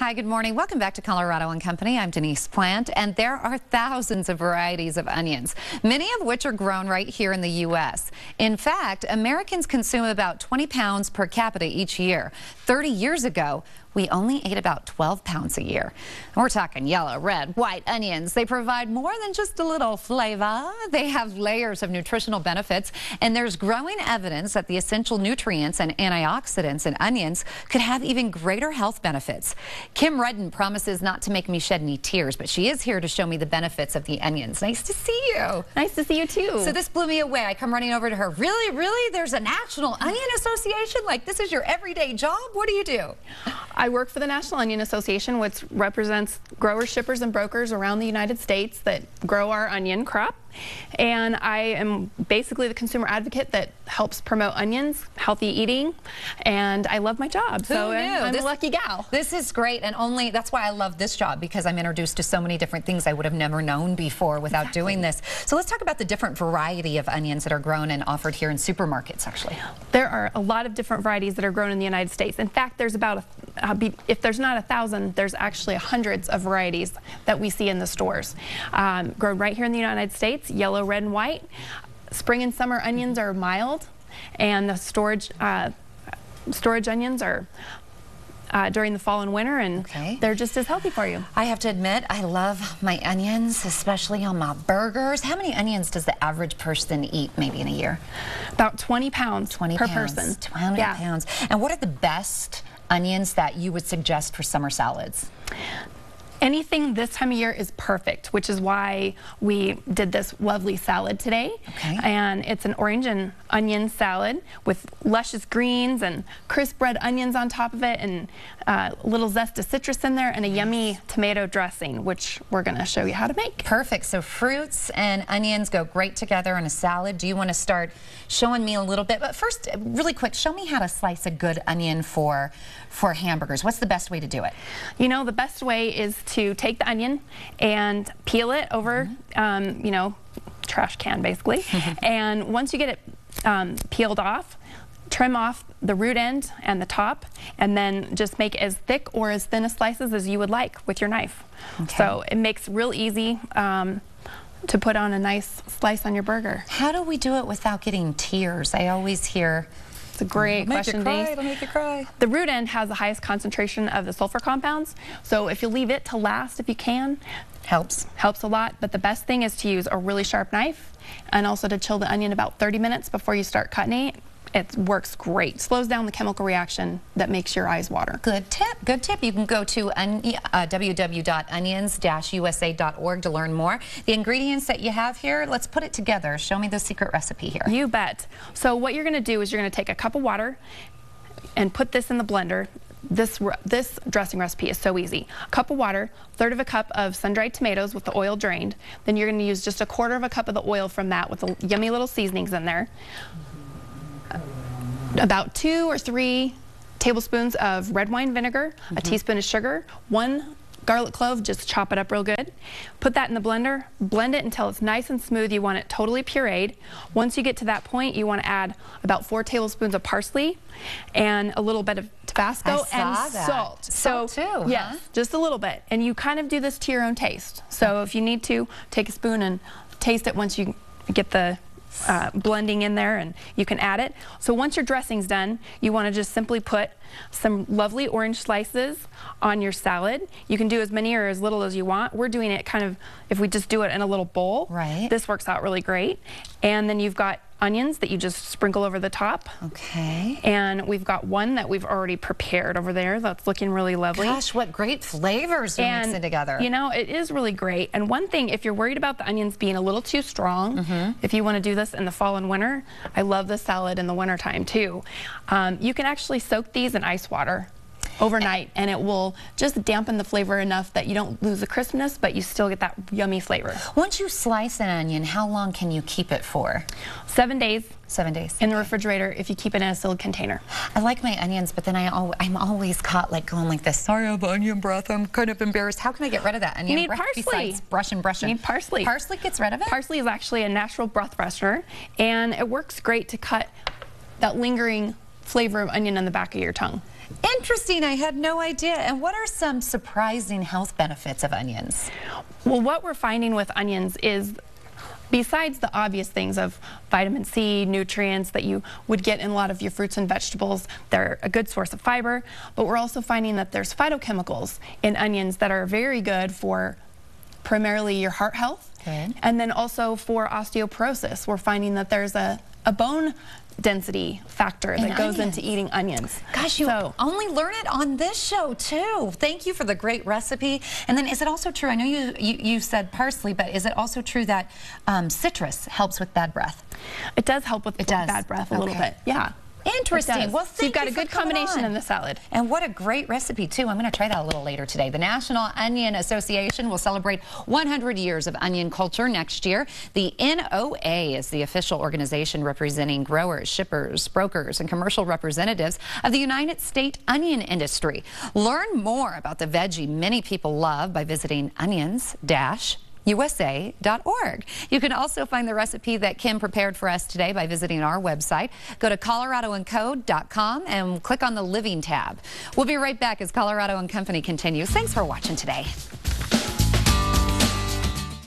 Hi, good morning. Welcome back to Colorado and Company. I'm Denise Plant, and there are thousands of varieties of onions, many of which are grown right here in the U.S. In fact, Americans consume about 20 pounds per capita each year. 30 years ago, we only ate about 12 pounds a year. And we're talking yellow, red, white onions. They provide more than just a little flavor. They have layers of nutritional benefits, and there's growing evidence that the essential nutrients and antioxidants in onions could have even greater health benefits. Kim Redden promises not to make me shed any tears, but she is here to show me the benefits of the onions. Nice to see you. Nice to see you too. So this blew me away. I come running over to her. Really? There's a National Onion Association? Like, this is your everyday job? What do you do? I work for the National Onion Association, which represents growers, shippers, and brokers around the United States that grow our onion crop. And I am basically the consumer advocate that helps promote onions, healthy eating, and I love my job. So I'm a lucky gal. This is great, and that's why I love this job, because I'm introduced to so many different things I would have never known before without doing this. So let's talk about the different variety of onions that are grown and offered here in supermarkets, actually. There are a lot of different varieties that are grown in the United States. In fact, there's about, if there's not 1,000, there's actually hundreds of varieties that we see in the stores. Grown right here in the United States. Yellow, red, and white. Spring and summer onions are mild, and the storage onions are during the fall and winter, and they're just as healthy for you. I have to admit, I love my onions, especially on my burgers. How many onions does the average person eat maybe in a year? About 20 pounds per person. 20 pounds. And what are the best onions that you would suggest for summer salads? Anything this time of year is perfect, which is why we did this lovely salad today. And it's an orange and onion salad with luscious greens and crisp red onions on top of it, and a little zest of citrus in there, and a yummy tomato dressing, which we're going to show you how to make. Perfect. So fruits and onions go great together in a salad. Do you want to start showing me a little bit? But first, really quick, show me how to slice a good onion for hamburgers. What's the best way to do it? You know, the best way is to take the onion and peel it over, you know, trash can basically. And once you get it peeled off, trim off the root end and the top, and then just make as thick or as thin a slices as you would like with your knife. So it makes real easy to put on a nice slice on your burger. How do we do it without getting tears? I always hear. It's a great question, Denise. It'll make you cry. The root end has the highest concentration of the sulfur compounds, so if you leave it to last, if you can, helps a lot. But the best thing is to use a really sharp knife, and also to chill the onion about 30 minutes before you start cutting it. It works great. Slows down the chemical reaction that makes your eyes water. Good tip. Good tip. You can go to www.onions-usa.org to learn more. The ingredients that you have here, let's put it together. Show me the secret recipe here. You bet. So what you're going to do is you're going to take a cup of water and put this in the blender. This dressing recipe is so easy. A cup of water, 1/3 of a cup of sun-dried tomatoes with the oil drained. Then you're going to use just 1/4 of a cup of the oil from that with the yummy little seasonings in there. About 2 or 3 tablespoons of red wine vinegar, a teaspoon of sugar, 1 garlic clove, just chop it up real good. Put that in the blender, blend it until it's nice and smooth. You want it totally pureed. Once you get to that point, you want to add about 4 tablespoons of parsley and a little bit of Tabasco and salt. Salt too, yes, just a little bit. And you kind of do this to your own taste. So if you need to, take a spoon and taste it once you get the blending in there, and you can add it. So once your dressing's done, you want to just simply put some lovely orange slices on your salad. You can do as many or as little as you want. We're doing it kind of, if we just do it in a little bowl, this works out really great. And then you've got onions that you just sprinkle over the top. And we've got one that we've already prepared over there that's looking really lovely. Gosh, what great flavors you're mixing together. You know, it is really great. And one thing, if you're worried about the onions being a little too strong, if you want to do this in the fall and winter, I love this salad in the wintertime too. You can actually soak these in ice water overnight, and it will just dampen the flavor enough that you don't lose the crispness, but you still get that yummy flavor. Once you slice an onion, how long can you keep it for? 7 days. 7 days. In the refrigerator if you keep it in a sealed container. I like my onions, but then I'm always caught like going like this. Sorry, I have onion breath. I'm kind of embarrassed. How can I get rid of that onion breath? You need parsley. Besides brushing. You need parsley. Parsley gets rid of it? Parsley is actually a natural breath freshener, and it works great to cut that lingering flavor of onion on the back of your tongue. Interesting. I had no idea. And what are some surprising health benefits of onions? Well, what we're finding with onions is, besides the obvious things of vitamin C, nutrients that you would get in a lot of your fruits and vegetables, they're a good source of fiber, but we're also finding that there's phytochemicals in onions that are very good for primarily your heart health. Good. And then also for osteoporosis. We're finding that there's a bone density factor that goes into eating onions. Gosh, you only learn it on this show too. Thank you for the great recipe. And then is it also true, I know you said parsley, but is it also true that citrus helps with bad breath? It does help with bad breath a little bit, yeah. Interesting. Well, so you've got a good combination in the salad. And what a great recipe, too. I'm going to try that a little later today. The National Onion Association will celebrate 100 years of onion culture next year. The NOA is the official organization representing growers, shippers, brokers, and commercial representatives of the United States onion industry. Learn more about the veggie many people love by visiting onions-USA.org. You can also find the recipe that Kim prepared for us today by visiting our website. Go to coloradoandcode.com and click on the Living tab. We'll be right back as Colorado and Company continues. Thanks for watching today.